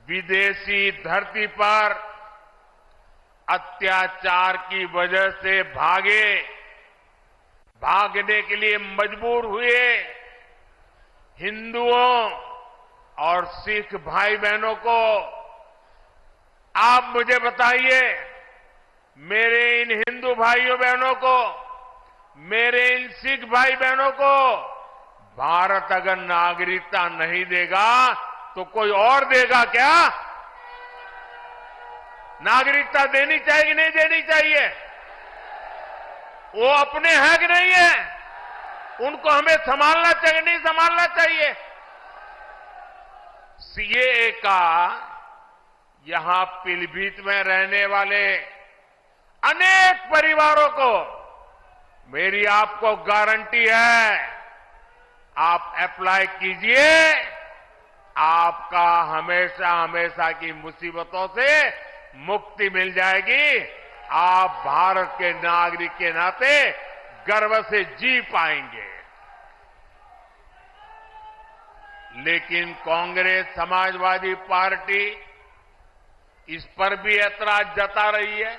विदेशी धरती पर अत्याचार की वजह से भागने के लिए मजबूर हुए हिंदुओं और सिख भाई बहनों को आप मुझे बताइए, मेरे इन हिंदू भाइयों बहनों को, मेरे इन सिख भाई बहनों को भारत अगर नागरिकता नहीं देगा तो कोई और देगा क्या? नागरिकता देनी चाहिए कि नहीं देनी चाहिए? वो अपने हैं कि नहीं है? उनको हमें संभालना चाहिए नहीं संभालना चाहिए? सीएए का यहां पीलीभीत में रहने वाले अनेक परिवारों को मेरी आपको गारंटी है, आप अप्लाई कीजिए, आपका हमेशा हमेशा की मुसीबतों से मुक्ति मिल जाएगी। आप भारत के नागरिक के नाते गर्व से जी पाएंगे। लेकिन कांग्रेस समाजवादी पार्टी इस पर भी ऐतराज जता रही है।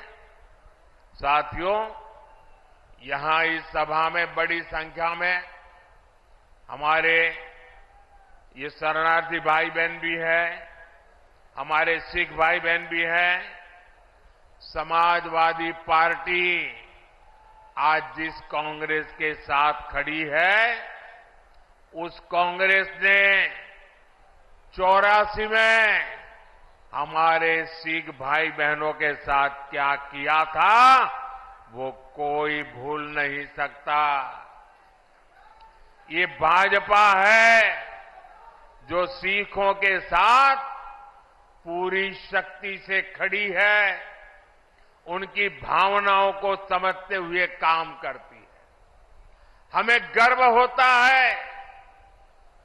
साथियों, यहां इस सभा में बड़ी संख्या में हमारे ये शरणार्थी भाई बहन भी है, हमारे सिख भाई बहन भी हैं। समाजवादी पार्टी आज जिस कांग्रेस के साथ खड़ी है, उस कांग्रेस ने 84 में हमारे सिख भाई बहनों के साथ क्या किया था वो कोई भूल नहीं सकता। ये भाजपा है जो सिखों के साथ पूरी शक्ति से खड़ी है, उनकी भावनाओं को समझते हुए काम करती है। हमें गर्व होता है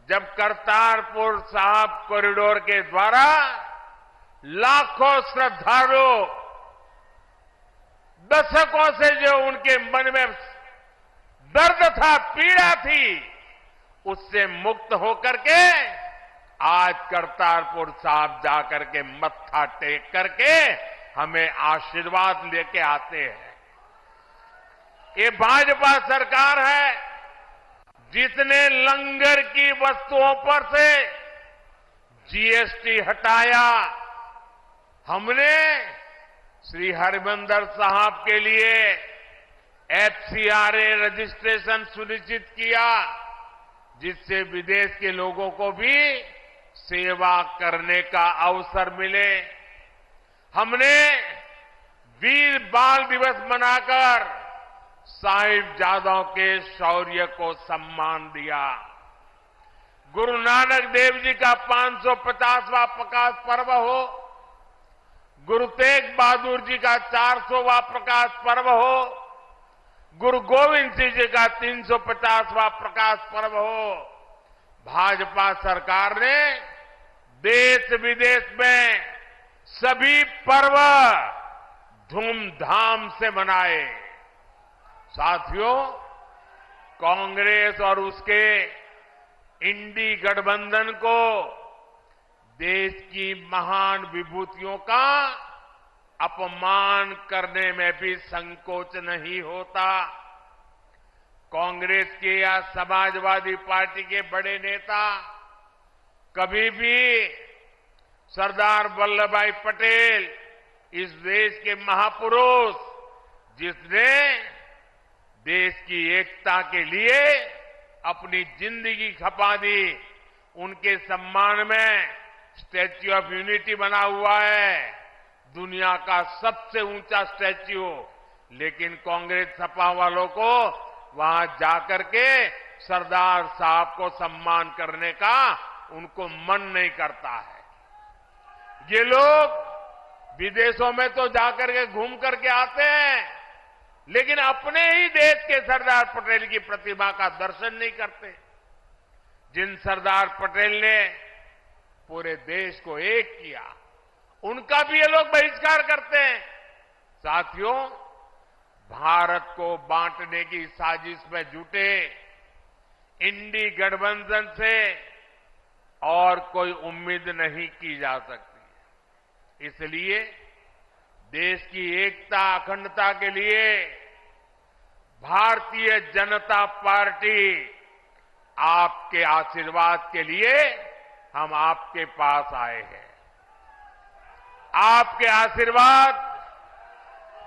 जब करतारपुर साहिब कॉरिडोर के द्वारा लाखों श्रद्धालु दशकों से जो उनके मन में दर्द था, पीड़ा थी, उससे मुक्त होकर के आज करतारपुर साहिब जाकर के मत्था टेक करके हमें आशीर्वाद लेके आते हैं। ये भाजपा सरकार है जिसने लंगर की वस्तुओं पर से जीएसटी हटाया। हमने श्री हरिमंदिर साहब के लिए एफसीआरए रजिस्ट्रेशन सुनिश्चित किया, जिससे विदेश के लोगों को भी सेवा करने का अवसर मिले। हमने वीर बाल दिवस मनाकर साहिबजादों के शौर्य को सम्मान दिया। गुरु नानक देव जी का 550वां प्रकाश पर्व हो, गुरु तेग बहादुर जी का 400वां प्रकाश पर्व हो, गुरु गोविंद सिंह जी का 350वां प्रकाश पर्व हो, भाजपा सरकार ने देश विदेश में सभी पर्व धूमधाम से मनाए। साथियों, कांग्रेस और उसके इंडी गठबंधन को देश की महान विभूतियों का अपमान करने में भी संकोच नहीं होता। कांग्रेस के या समाजवादी पार्टी के बड़े नेता कभी भी सरदार वल्लभ भाई पटेल, इस देश के महापुरुष जिसने देश की एकता के लिए अपनी जिंदगी खपा दी, उनके सम्मान में स्टैच्यू ऑफ यूनिटी बना हुआ है, दुनिया का सबसे ऊंचा स्टैच्यू। लेकिन कांग्रेस सपा वालों को वहां जाकर के सरदार साहब को सम्मान करने का उनको मन नहीं करता है। ये लोग विदेशों में तो जाकर के घूम करके आते हैं, लेकिन अपने ही देश के सरदार पटेल की प्रतिमा का दर्शन नहीं करते, जिन सरदार पटेल ने पूरे देश को एक किया, उनका भी ये लोग बहिष्कार करते हैं। साथियों, भारत को बांटने की साजिश में जुटे इंडी गठबंधन से और कोई उम्मीद नहीं की जा सकती। इसलिए देश की एकता अखंडता के लिए भारतीय जनता पार्टी आपके आशीर्वाद के लिए हम आपके पास आए हैं। आपके आशीर्वाद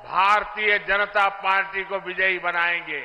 भारतीय जनता पार्टी को विजयी बनाएंगे।